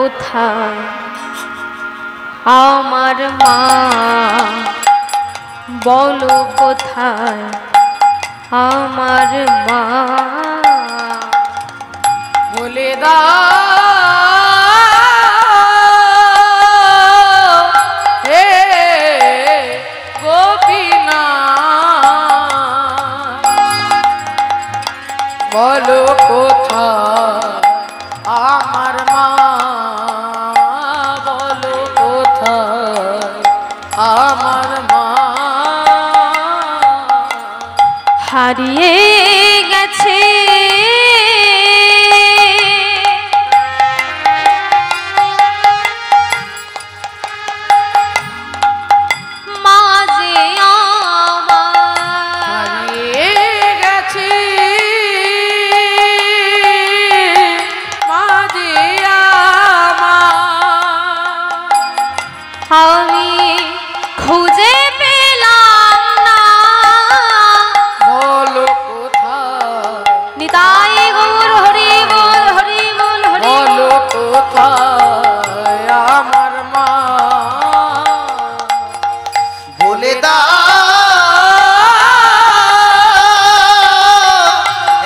কোথায় আমার মা বলো কোথায় আমার মা বলে দাও হে গোপীনাথ বলো কোথায় আমার মা বলো কোথায় আমার মা হারিয়ে গেছে আমি খুঁজে পেলাম না বলো কোথায় নিতাই গৌর হরি বল হরি বল হরি বলো কোথায় আমার মা বলে দাও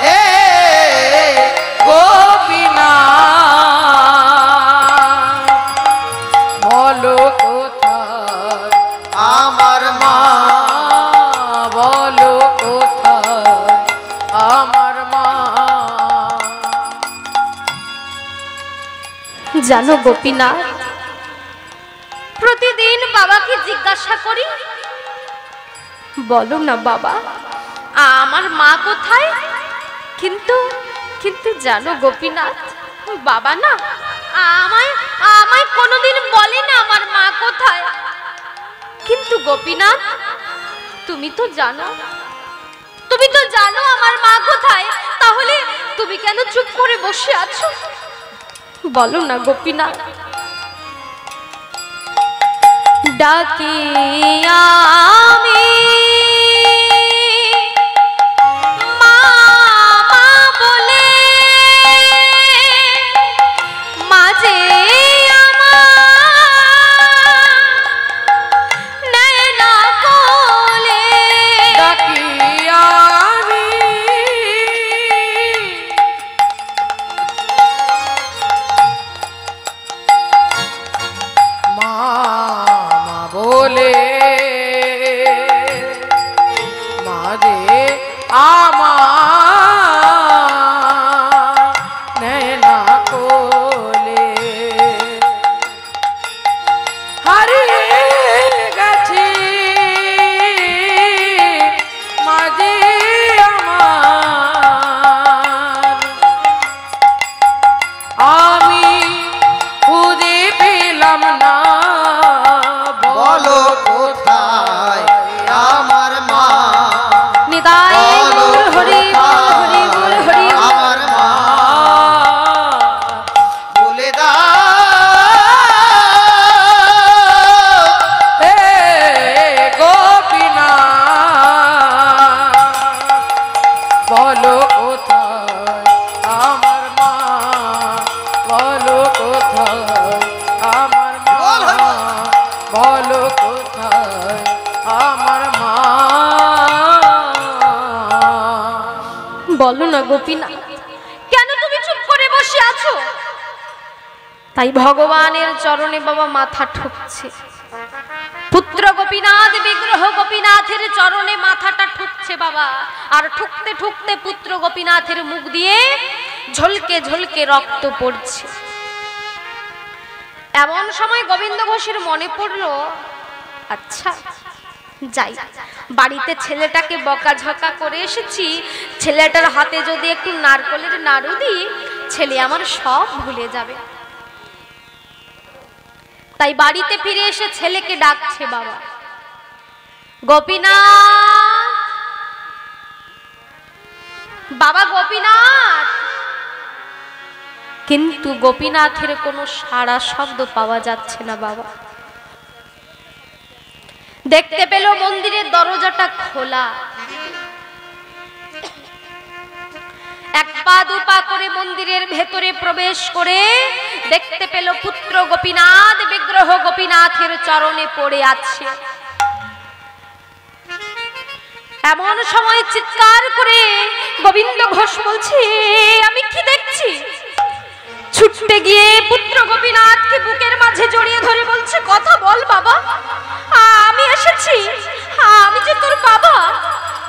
হে গোপীনাথ বলো আমার মা বলো কোথায় আমার মা জানো গোপীনাথ প্রতিদিন বাবাকে জিজ্ঞাসা করি বলো না বাবা আমার মা কোথায় কিন্তু কিন্তু জানো গোপীনাথ বাবা না আমায় আমায় কোনোদিন বলে না আমার মা কোথায় কিন্তু গোপীনাথ তুমি তো জানো আমার মা কোথায় তাহলে তুমি কেন চুপ করে বসে আছো বলো না গোপীনাথ ডাকি আমি মা মা বলে মাঝে বলে মাঝে আমার নैना কোলে হারিয়ে গেছি মাঝে আমার আমি খুঁজে পেলাম না বলো কোথায় আমার মা নিতাই গৌর হরি বল হরি বল হরি আমার মা বলে দাও হে গোপীনাথ বলো কোথায় আমার মা বলো কোথায় আমার মা বলো কোথায় আমার মা বলো না গোপীনাথ কেন তুমি চুপ করে বসে আছো তাই ভগবানের চরণে বাবা মাথা ঠুকছে পুত্র গোপীনাথ বিগ্রহ গোপীনাথের চরণে মাথাটা ঠুকছে বাবা আর ঠুকতে ঠুকতে পুত্র গোপীনাথের মুখ দিয়ে ঝলকে ঝলকে রক্ত পড়ছে এমন সময় গোবিন্দ ঘোষের মনে পড়লো আচ্ছা যাই বাড়িতে ছেলেটাকে বকাঝকা করে এসেছি ছেলেটার হাতে যদি একটু নারকলের নাড়ু দিই ছেলে আমার সব ভুলে যাবে তাই বাড়িতে ফিরে এসে ছেলেকে ডাকছে বাবা গোপীনাথ বাবা গোপীনাথ কিন্তু গোপীনাথের কোনো সাড়া শব্দ পাওয়া যাচ্ছে না বাবা দেখতে পেল মন্দিরের দরজাটা খোলা এক পা দু পা করে মন্দিরের ভেতরে প্রবেশ করে দেখতে পেল পুত্র গোপীনাথ বিগ্রহ গোপীনাথের চরণে পড়ে আছে। এমন সময় চিৎকার করে গোবিন্দ ঘোষ বলছে, আমি কি দেখছি? ছুটতে গিয়ে পুত্র গোপীনাথকে বুকের মাঝে জড়িয়ে ধরে বলছে, কথা বল বাবা, আমি এসেছি, আমি যে তোর বাবা,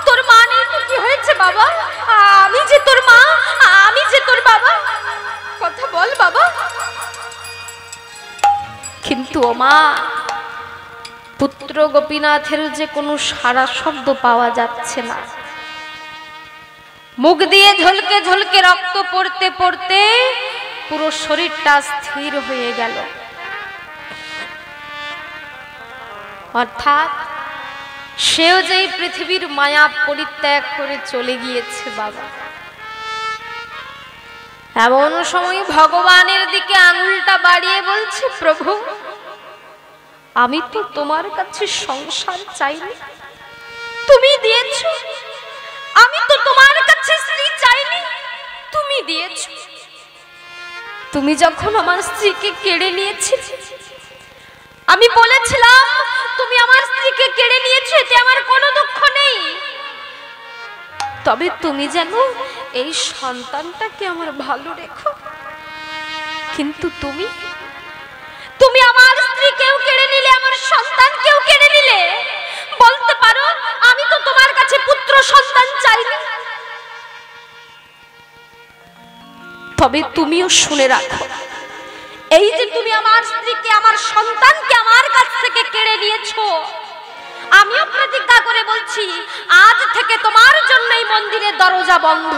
তোর মা নেই তো কি হয়েছে বাবা, আমি যে তোর মা, আমি যে তোর বাবা, কথা বল বাবা। কিন্তু ও মা, পুত্র গোপীনাথের যে কোনো সারা শব্দ পাওয়া যাচ্ছে না। মুখ দিয়ে ঝলকে ঝলকে রক্ত পড়তে পড়তে পুরো শরীরটা স্থির হয়ে গেল। অর্থাৎ সেও যে পৃথিবীর মায়া পরিত্যাগ করে চলে গিয়েছে বাবা। এমন সময় ভগবানের দিকে আঙুলটা বাড়িয়ে বলছে, প্রভু, আমি তো তোমার কাছে সংসার চাইনি, তুমি দিয়েছ। আমি তো তোমার কাছে স্ত্রী চাইনি, তুমি দিয়েছ। তুমি যখন আমার স্ত্রীকে কেড়ে নিয়েছিলে, আমি বলেছিলাম তুমি আমার স্ত্রীকে কেড়ে নিয়েছো, এতে আমার কোনো দুঃখ নেই, তবে তুমি যেন এই সন্তানটাকে আমার ভালো রেখো। কিন্তু তুমি তুমি আমার স্ত্রীকেও কেড়ে নিলে, আমার সন্তানকেও কেড়ে নিলে। বলতে পারো আমি তো তোমার কাছে পুত্র সন্তান চাইনি। তবে তুমিও শুনে রাখো, এই যে তুমি আমার স্ত্রীকে, আমার সন্তানকে আমার কাছ থেকে কেড়ে নিয়েছো, আমিও প্রতিজ্ঞা করে বলছি, আজ থেকে তোমার জন্য এই মন্দিরের দরজা বন্ধ।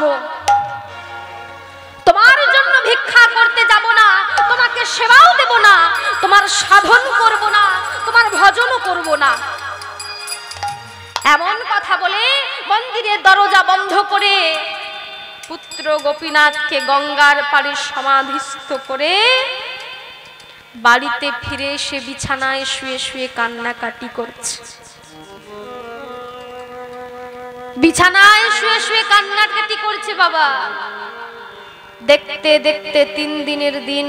তোমার জন্য ভিক্ষা করতে যাব না, তোমাকে সেবাও দেব না, তোমার সাধন করব না, তোমার ভজনও করব না। এমন কথা বলে মন্দিরের দরজা বন্ধ করে পুত্র গোপীনাথকে গঙ্গার পাড়ে সমাধিস্থ করে বাড়িতে ফিরে এসে বিছানায় শুয়ে শুয়ে কান্নাকাটি করছে। বিছানায় শুয়ে শুয়ে কান্নাকাটি করছে বাবা। দেখতে দেখতে 3 দিনের দিন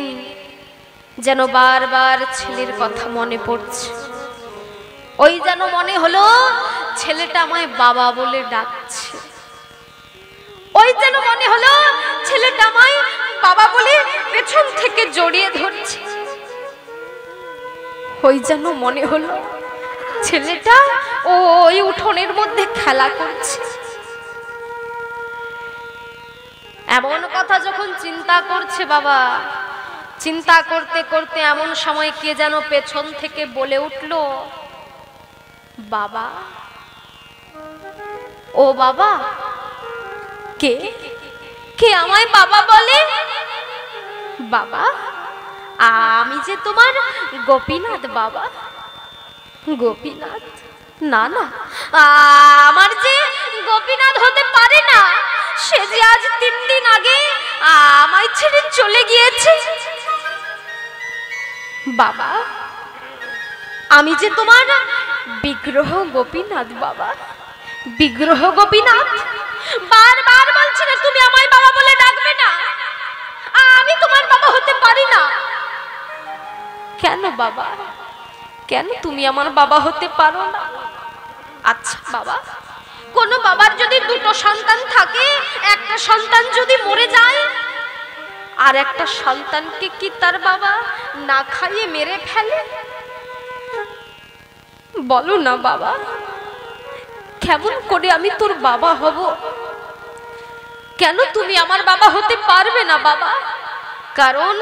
যেন বারবার ছেলের কথা মনে পড়ছে। ওই যেন মনে হলো ছেলেটা আমায় বাবা বলে ডাকছে। ওই যেন মনে হলো ছেলেটা আমায় বাবা বলে পেছন থেকে জড়িয়ে ধরছে। ওই যেন মনে হলো ছেলেটা ওই উঠোনের মধ্যে খেলা করছে। এমন কথা যখন চিন্তা করছে বাবা, চিন্তা করতে করতে এমন সময় কে যেন পেছন থেকে বলে উঠল, বাবা, ও বাবা। কে কে আমায় বাবা বলে? বাবা, আমি যে তোমার গোপীনাথ বাবা। গোপীনাথ? না না, আমার যে গোপীনাথ হতে পারে না, সে যে আজ 3 দিন আগে আমায় ছেড়ে চলে গিয়েছে। বাবা, আমি যে তোমার বিগ্রহ গোপীনাথ বাবা। বিগ্রহ গোপীনাথ? বারবার বলছি না তুমি আমায় বাবা বলে ডাকবে না, আমি তোমার বাবা হতে পারি না। কেন বাবা, কেন তুমি আমার বাবা হতে পারো না? আচ্ছা বাবা, কোন বাবার যদি 2টো সন্তান থাকে, একটা সন্তান যদি মরে যায়, আর একটা সন্তানকে কি তার বাবা না খাইয়ে মেরে ফেলে? বলো না বাবা, কেমন করে আমি তোর বাবা হব? কেন তুমি আমার বাবা হতে পারবে না বাবা? কারণ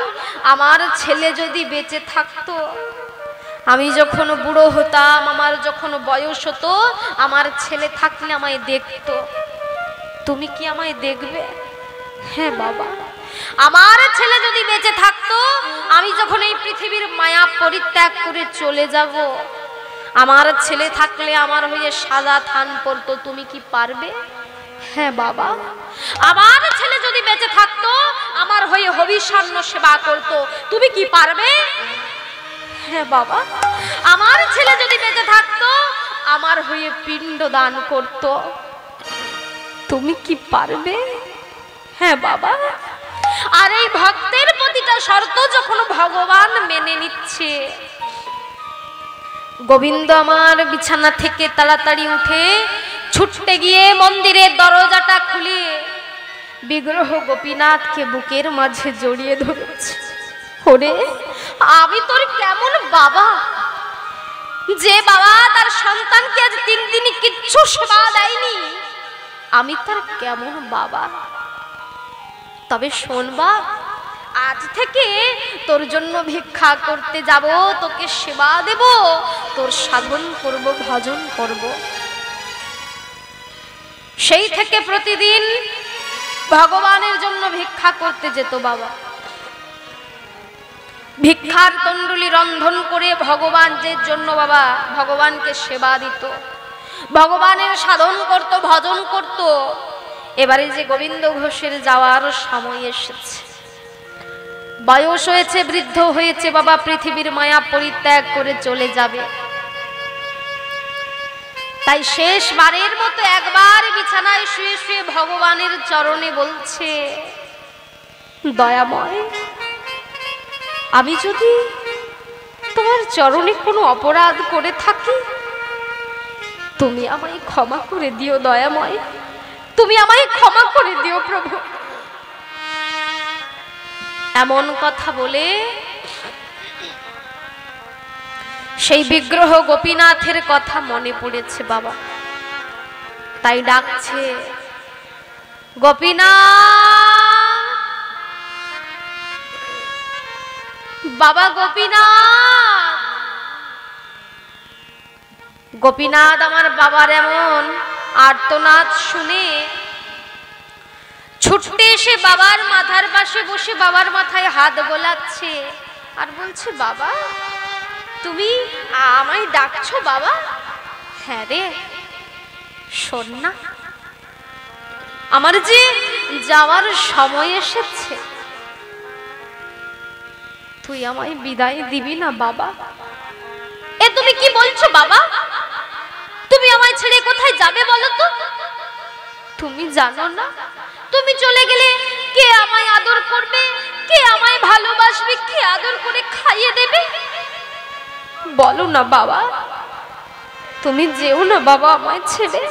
আমার ছেলে যদি বেঁচে থাকতো, আমি যখন বুড়ো হতাম, আমার যখন বয়স হতো, আমার ছেলে থাকলে আমায় দেখতো। তুমি কি আমায় দেখবে? হ্যাঁ বাবা, আমার ছেলে যদি বেঁচে থাকতো, আমি যখন এই পৃথিবীর মায়া পরিত্যাগ করে চলে যাব, আমার ছেলে থাকলে আমার হয়ে সাদা থান পড়তো। তুমি কি পারবে? হ্যাঁ বাবা, আমার ছেলে যদি বেঁচে থাকতো, আমার হয়ে হবিষ্যান্ন সেবা করতো। তুমি কি পারবে? হ্যাঁ বাবা, আমার ছেলে যদি বেঁচে থাকতো, আমার হয়ে পিণ্ড দান করতো। তুমি কি পারবে? হ্যাঁ বাবা, আর এই ভক্তের প্রতিটা শর্ত যখন ভগবান মেনে নিচ্ছে, গোবিন্দ আমার বিছানা থেকে তাড়াতাড়ি উঠে ছুটতে গিয়ে মন্দিরের দরজাটা খুলে বিগ্রহ গোপীনাথকে বুকের মাঝে জড়িয়ে ধরেছে। ওরে, আমি তোর কেমন বাবা, যে বাবা তার সন্তানকে আজ 3 দিন কিচ্ছু সেবা দেয়নি, আমি তার কেমন বাবা। তবে শোন বাপ, আজ থেকে তোর জন্য ভিক্ষা করতে যাব, তোকে সেবা দেব, তোর সাধন করব, ভজন করব। সেই থেকে প্রতিদিন ভগবানের জন্য ভিক্ষা করতে যেত বাবা। ভিক্ষার তন্ডুলি রন্ধন করে ভগবান যে জন্য বাবা ভগবানকে সেবা দিত, ভগবানের সাধন করত, ভজন করত। এবারে যে গোবিন্দ ঘোষের যাওয়ার সময় এসেছে, বয়স হয়েছে, বৃদ্ধ হয়েছে বাবা, পৃথিবীর মায়া পরিত্যাগ করে চলে যাবে। তাই শেষবারের মতো একবার বিছানায় শুয়ে শুয়ে ভগবানের চরণে বলছে, দয়াময়, আমি যদি তোমার চরণে কোনো অপরাধ করে থাকি, তুমি আমায় ক্ষমা করে দিও দয়াময়, তুমি আমায় ক্ষমা করে দিও প্রভু। এমন কথা বলে সেই বিগ্রহ গোপীনাথের কথা মনে পড়েছে বাবা, তাই ডাকছে, গোপীনাথ, বাবা গোপীনাথ। গোপীনাথ আমার বাবার এমন আর্তনাদ শুনে ছুটতে এসে বাবার মাথার পাশে বসে বাবার মাথায় হাত গোলাচ্ছে আর বলছে, বাবা তুমি আমায় ডাকছো বাবা? হ্যাঁ রে, শোন না, আমার যে যাওয়ার সময় এসেছে, তুই আমায় বিদায় দিবি না বাবা? এ তুমি কি বলছো বাবা? তুমি আমায় ছেড়ে কোথায় যাবে বলো তো? তুমি জানো না তুমি চলে গেলে কে আমায় আদর করবে, কে আমায় ভালোবাসবে, কে আদর করে খাইয়ে দেবে? বলো না বাবা, তুমি যেও না বাবা আমায় ছেড়ে।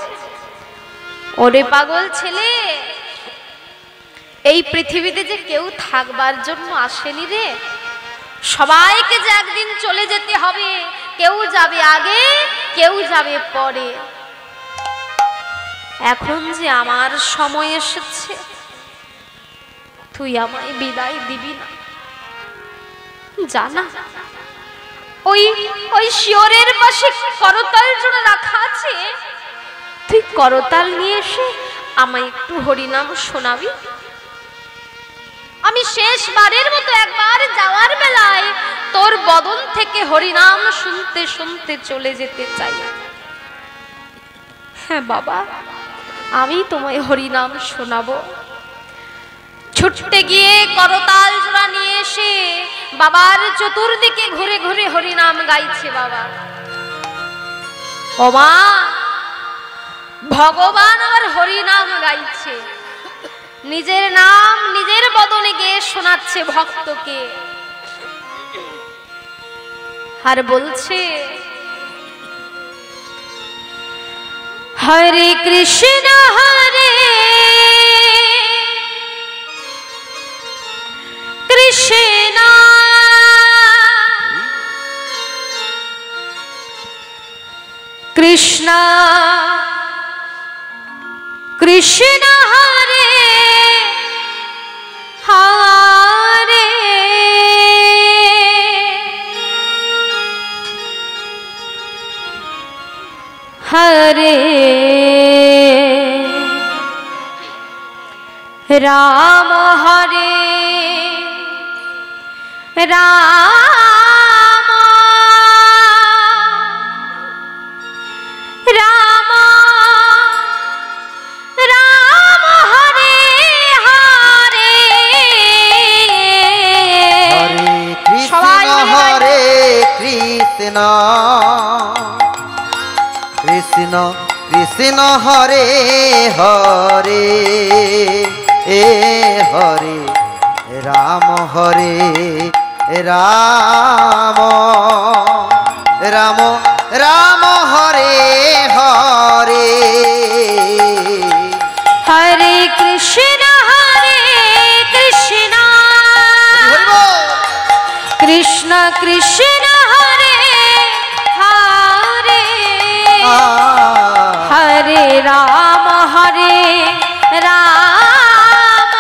ওরে পাগল ছেলে, এই পৃথিবীতে যে কেউ থাকবার জন্য আসেনি রে, সবাইকে যে একদিন চলে যেতে হবে, কেউ যাবে আগে, কেউ যাবে পরে। এখন যে আমার সময় এসেছে, তুই আমায় বিদায় দিবি না? জানা ওই শিওরের পাশে করতাল জোড়া রাখা আছে, তুই করতাল নিয়ে এসে আমায় একটু হরিনাম শোনাবি? আমি শেষবারের মতো একবার যাওয়ার বেলায় তোর বদন থেকে হরিনাম শুনতে শুনতে চলে যেতে চাই। হ্যাঁ বাবা, আমি তোমায় হরিনাম শোনাবো। ছুটতে গিয়ে করতাল জোড়া নিয়ে এসে বাবার চতুর্দিকে ঘুরে ঘুরে হরিনাম গাইছে বাবা। ও মা, ভগবান আমার হরিনাম গাইছে, নিজের নাম নিজের বদনে গেয়ে শোনাচ্ছে ভক্তকে, আর বলছে, হরে কৃষ্ণ হরে কৃষ্ণ কৃষ্ণ কৃষ্ণ হরে হরে হরে রাম হরে রাম রাম রাম হরে হরে হরে কৃষ্ণ কৃষ্ণ কৃষ্ণ হরে হরে এ হরে রাম হরে রাম রাম রাম হরে হরে হরে কৃষ্ণ কৃষ্ণ কৃষ্ণ হরে হরে হরে রাম রাম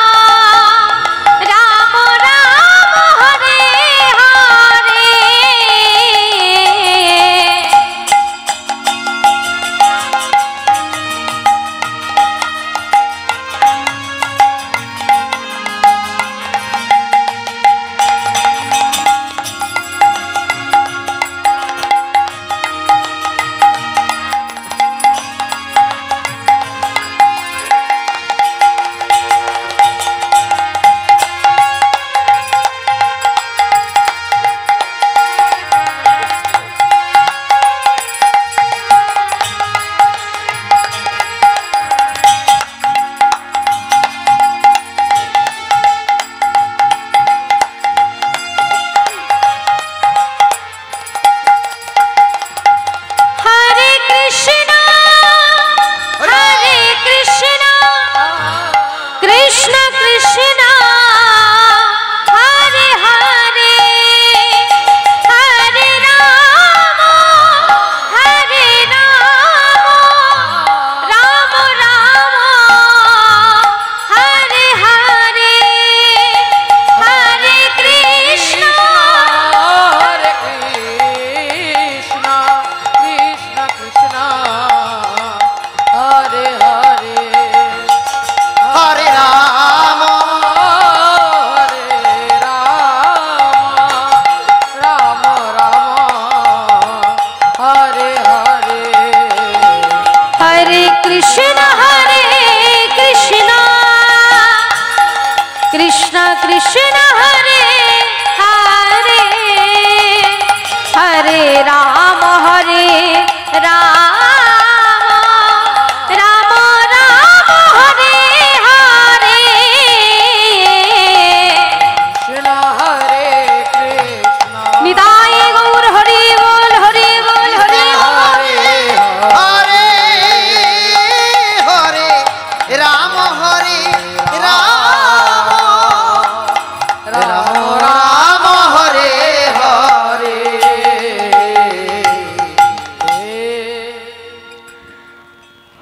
রাম রাম হরে হরে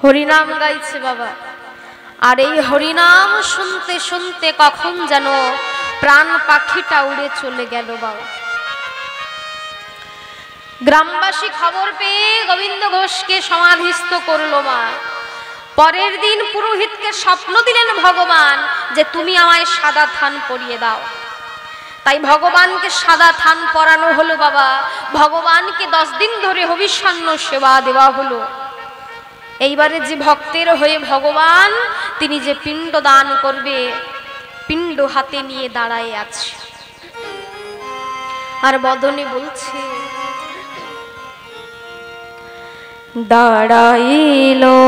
হরিনাম গাইছে বাবা। আর এই হরিনাম শুনতে শুনতে কখন যেন প্রাণ পাখিটা উড়ে চলে গেল বাবা। গ্রামবাসী খবর পেয়ে গোবিন্দ ঘোষকে সমাধিস্থ করলো মা। পরের দিন পুরোহিতকে স্বপ্ন দিলেন ভগবান যে তুমি আমায় সাদা থান পরিয়ে দাও। তাই ভগবানকে সাদা থান পরানো হলো বাবা। ভগবানকে 10 দিন ধরে হবিষ্যান্ন সেবা দেওয়া হলো। এইবারে যে ভক্তের হয়ে ভগবান তিনি যে পিণ্ড দান করবে, পিণ্ড হাতে নিয়ে দাঁড়ায় আছে আর বদনে বলছে দাঁড়াইলো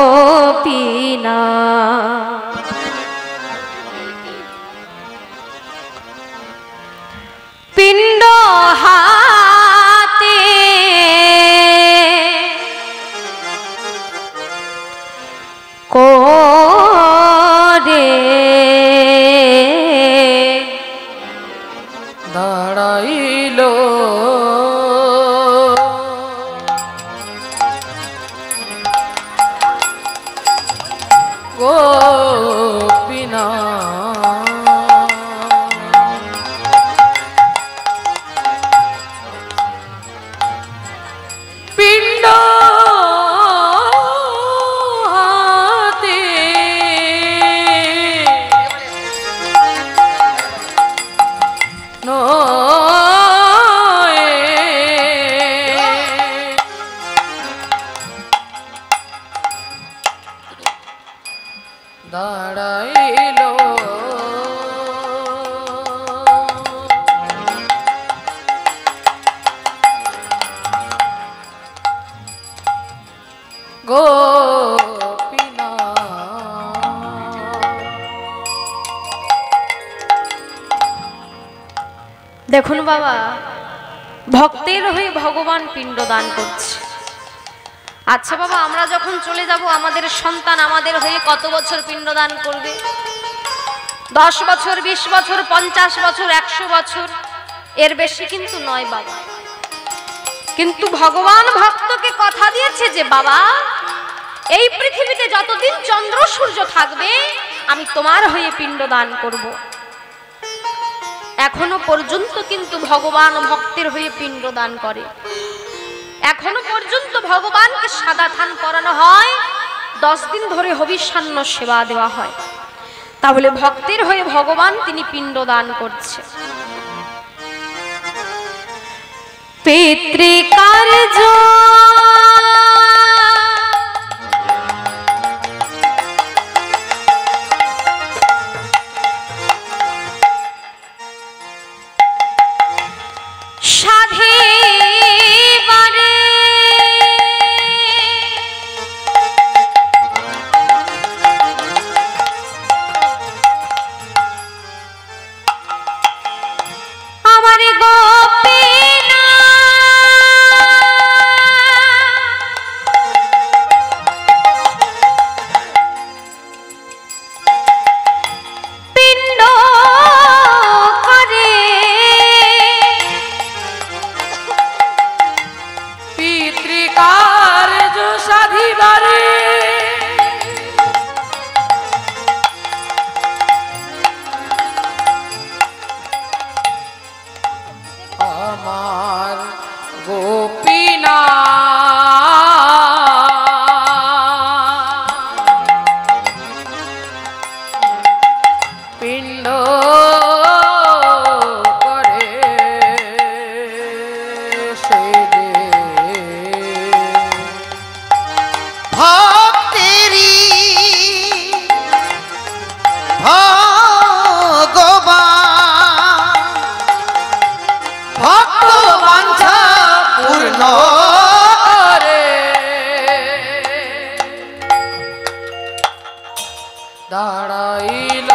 গোপীনা পিণ্ড হাতে করে দাঁড়াইলো গোপীনা পিণ্ড হাতে দাঁড়াইলো দেখুন বাবা, ভক্তের হয়ে ভগবান পিণ্ডদান করছে। আচ্ছা বাবা, আমরা যখন চলে যাব আমাদের সন্তান আমাদের হয়ে কত বছর পিণ্ডদান করবে? 10 বছর, 20 বছর, 50 বছর, 100 বছর, এর বেশি কিন্তু নয় বাবা। কিন্তু ভগবান ভক্তকে কথা দিয়েছে যে বাবা, এই পৃথিবীতে যতদিন চন্দ্র সূর্য থাকবে আমি তোমার হয়ে পিণ্ডদান করব। এখনো পর্যন্ত কিন্তু ভগবান ভক্তের হয়ে পিণ্ডদান করে। এখনো পর্যন্ত ভগবানকে সাদা থান পরানো হয়, 10 দিন ধরে হবিষ্যান্ন সেবা দেওয়া হয়। তাহলে ভক্তের হয়ে ভগবান তিনি পিণ্ডদান করছে। পিতৃকার্য দাঁড়াইল